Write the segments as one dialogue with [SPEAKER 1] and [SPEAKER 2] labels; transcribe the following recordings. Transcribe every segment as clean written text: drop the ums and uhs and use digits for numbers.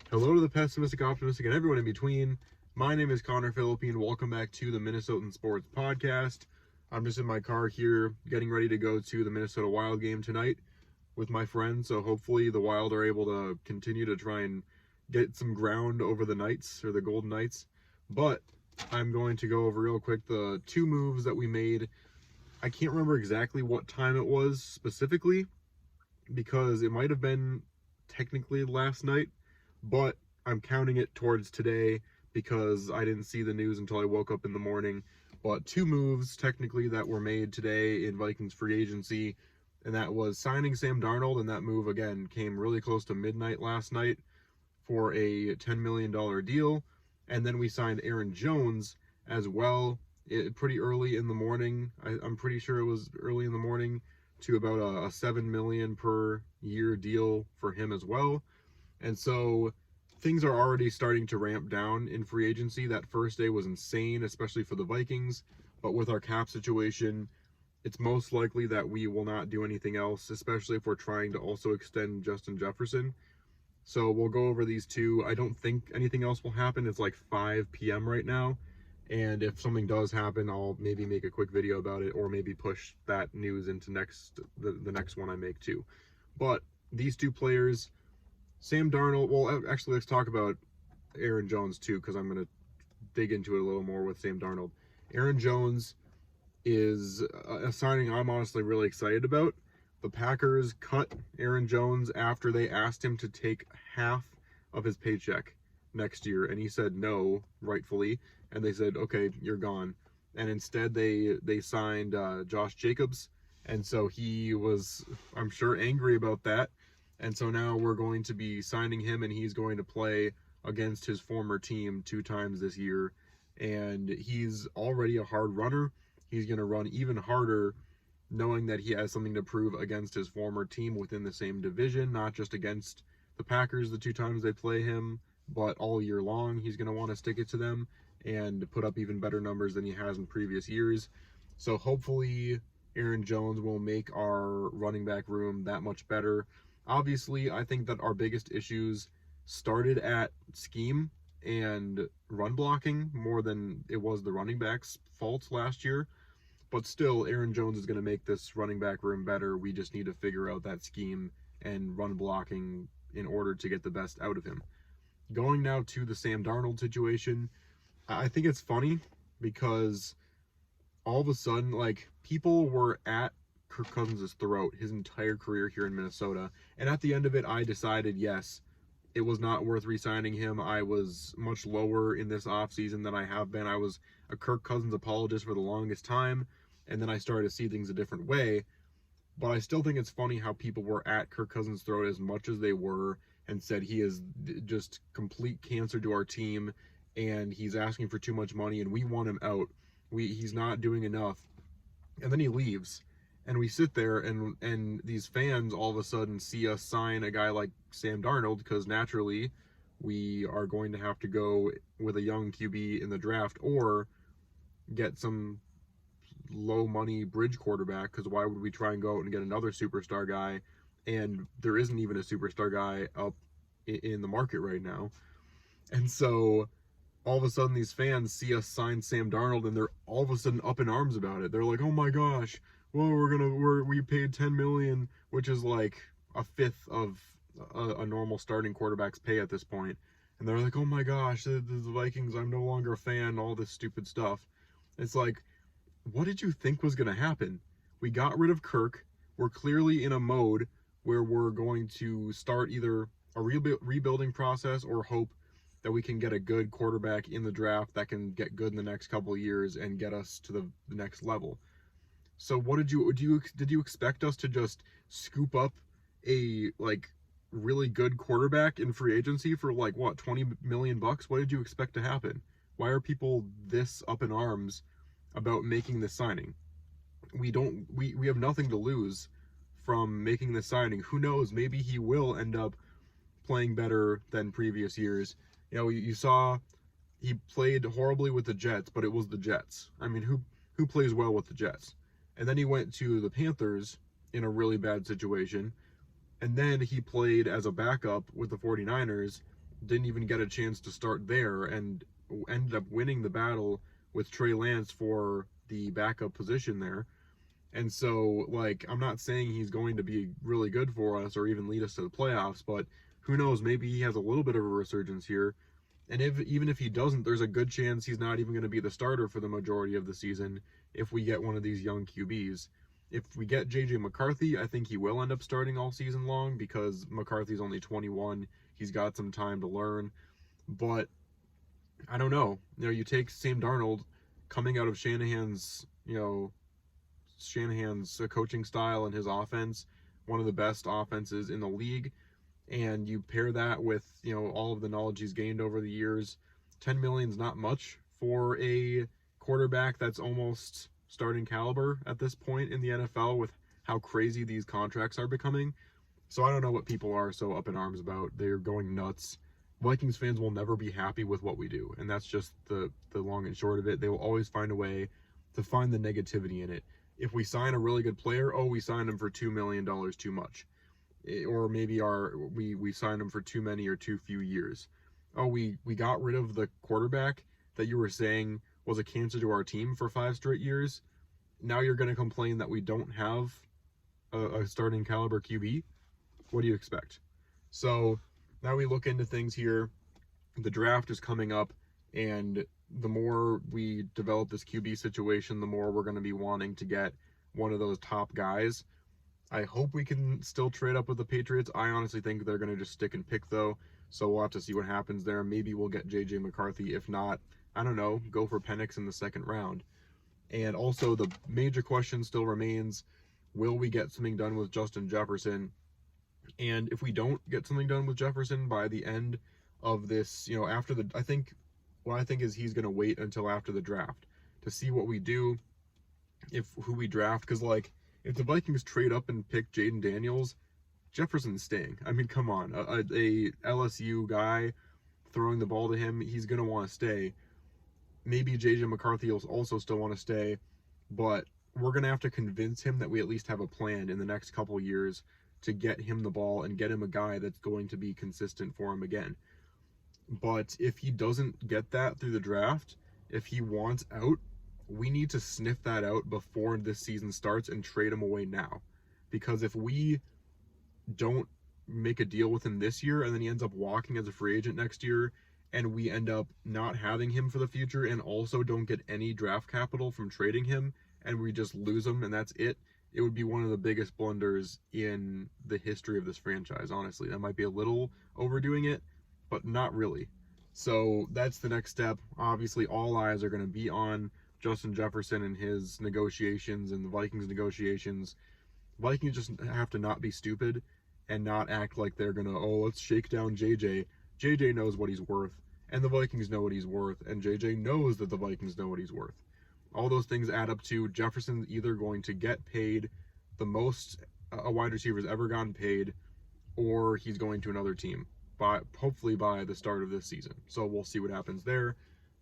[SPEAKER 1] Hello to the pessimistic, optimistic, and everyone in between. My name is Connor Philippine. Welcome back to the Minnesotan Sports Podcast. I'm just in my car here getting ready to go to the Minnesota Wild game tonight with my friends. So hopefully the Wild are able to continue to try and get some ground over the Knights or the Golden Knights. But I'm going to go over real quick the two moves that we made. I can't remember exactly what time it was specifically because it might have been technically last night, but I'm counting it towards today because I didn't see the news until I woke up in the morning. But two moves technically that were made today in Vikings free agency, and that was signing Sam Darnold, and that move again came really close to midnight last night for a $10 million deal. And then we signed Aaron Jones as well, pretty early in the morning. I'm pretty sure it was early in the morning, to about a $7 million per year deal for him as well. And so things are already starting to ramp down in free agency. That first day was insane, especially for the Vikings. But with our cap situation, it's most likely that we will not do anything else, especially if we're trying to also extend Justin Jefferson. So we'll go over these two. I don't think anything else will happen. It's like 5 p.m. right now. And if something does happen, I'll maybe make a quick video about it, or maybe push that news into the next one I make too. But these two players, Sam Darnold, well, actually, let's talk about Aaron Jones too, because I'm going to dig into it a little more with Sam Darnold. Aaron Jones is a signing I'm honestly really excited about. The Packers cut Aaron Jones after they asked him to take half of his paycheck next year, and he said no, rightfully, and they said, okay, you're gone. And instead they signed Josh Jacobs, and so he was, I'm sure, angry about that. And so now we're going to be signing him, and he's going to play against his former team 2 times this year. And he's already a hard runner. He's going to run even harder, knowing that he has something to prove against his former team within the same division, not just against the Packers the 2 times they play him, but all year long. He's going to want to stick it to them and put up even better numbers than he has in previous years. So hopefully Aaron Jones will make our running back room that much better. Obviously, I think that our biggest issues started at scheme and run blocking more than it was the running back's fault last year. But still, Aaron Jones is going to make this running back room better. We just need to figure out that scheme and run blocking in order to get the best out of him. Going now to the Sam Darnold situation, I think it's funny because all of a sudden, like, people were at Kirk Cousins' throat his entire career here in Minnesota. And at the end of it, I decided, yes, it was not worth re-signing him. I was much lower in this offseason than I have been. I was a Kirk Cousins apologist for the longest time, and then I started to see things a different way. But I still think it's funny how people were at Kirk Cousins' throat as much as they were and said he is just complete cancer to our team, and he's asking for too much money, and we want him out. He's not doing enough. And then he leaves. And we sit there, and these fans all of a sudden see us sign a guy like Sam Darnold, because naturally we are going to have to go with a young QB in the draft or get some low money bridge quarterback, because why would we try and go out and get another superstar guy? And there isn't even a superstar guy up in the market right now. And so all of a sudden these fans see us sign Sam Darnold, and they're all of a sudden up in arms about it. They're like, oh my gosh, well, we paid $10 million, which is like a fifth of a normal starting quarterback's pay at this point. And they're like, oh my gosh, the Vikings, I'm no longer a fan, all this stupid stuff. It's like, what did you think was going to happen? We got rid of Kirk. We're clearly in a mode where we're going to start either a rebuilding process or hope that we can get a good quarterback in the draft that can get good in the next couple of years and get us to the next level. So what did you expect us to just scoop up a like really good quarterback in free agency for like what, $20 million? What did you expect to happen? Why are people this up in arms about making this signing? We have nothing to lose from making this signing. Who knows, maybe he will end up playing better than previous years. You know, you saw he played horribly with the Jets, but it was the Jets. I mean, who plays well with the Jets? And then he went to the Panthers in a really bad situation. And then he played as a backup with the 49ers didn't even get a chance to start there and ended up winning the battle with Trey Lance for the backup position there. And so, like, I'm not saying he's going to be really good for us or even lead us to the playoffs, but who knows? Maybe he has a little bit of a resurgence here. And even if he doesn't, there's a good chance he's not even going to be the starter for the majority of the season if we get one of these young QBs. If we get JJ McCarthy, I think he will end up starting all season long because McCarthy's only 21. He's got some time to learn. But I don't know. You take Sam Darnold coming out of Shanahan's coaching style and his offense, one of the best offenses in the league, and you pair that with all of the knowledge he's gained over the years. 10 million is not much for a quarterback that's almost starting caliber at this point in the NFL with how crazy these contracts are becoming. So I don't know what people are so up in arms about. They're going nuts. Vikings fans will never be happy with what we do, and that's just the long and short of it. They will always find a way to find the negativity in it. If we sign a really good player, we signed him for $2 million too much. Or maybe we signed him for too many or too few years. We got rid of the quarterback that you were saying was a cancer to our team for 5 straight years. Now you're going to complain that we don't have a starting caliber QB? What do you expect? So now we look into things here. The draft is coming up, and the more we develop this QB situation, the more we're going to be wanting to get one of those top guys. I hope we can still trade up with the Patriots. I honestly think they're going to just stick and pick, though, so we'll have to see what happens there. Maybe we'll get JJ McCarthy. If not, I don't know, go for Penix in the second round. And also, the major question still remains, will we get something done with Justin Jefferson? And if we don't get something done with Jefferson by the end of this, after I think is he's going to wait until after the draft to see what we do, who we draft. Because, if the Vikings trade up and pick Jaden Daniels, Jefferson's staying. I mean, come on. A LSU guy throwing the ball to him, he's going to want to stay. Maybe JJ McCarthy will also still want to stay, but we're going to have to convince him that we at least have a plan in the next couple years to get him the ball and get him a guy that's going to be consistent for him again. But if he doesn't get that through the draft, if he wants out, we need to sniff that out before this season starts and trade him away now. Because if we don't make a deal with him this year and then he ends up walking as a free agent next year and we end up not having him for the future and also don't get any draft capital from trading him and we just lose him and that's it, it would be one of the biggest blunders in the history of this franchise, honestly. That might be a little overdoing it, but not really. So that's the next step. Obviously, all eyes are going to be on Justin Jefferson and his negotiations and the Vikings negotiations. Vikings just have to not be stupid and not act like they're going to, let's shake down JJ. JJ knows what he's worth, and the Vikings know what he's worth, and JJ knows that the Vikings know what he's worth. All those things add up to Jefferson's either going to get paid the most a wide receiver's ever gotten paid, or he's going to another team, hopefully by the start of this season. So we'll see what happens there.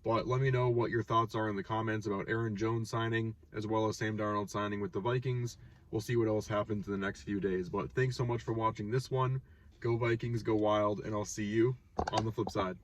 [SPEAKER 1] But let me know what your thoughts are in the comments about Aaron Jones signing, as well as Sam Darnold signing with the Vikings. We'll see what else happens in the next few days. But thanks so much for watching this one. Go Vikings, go Wild, and I'll see you on the flip side.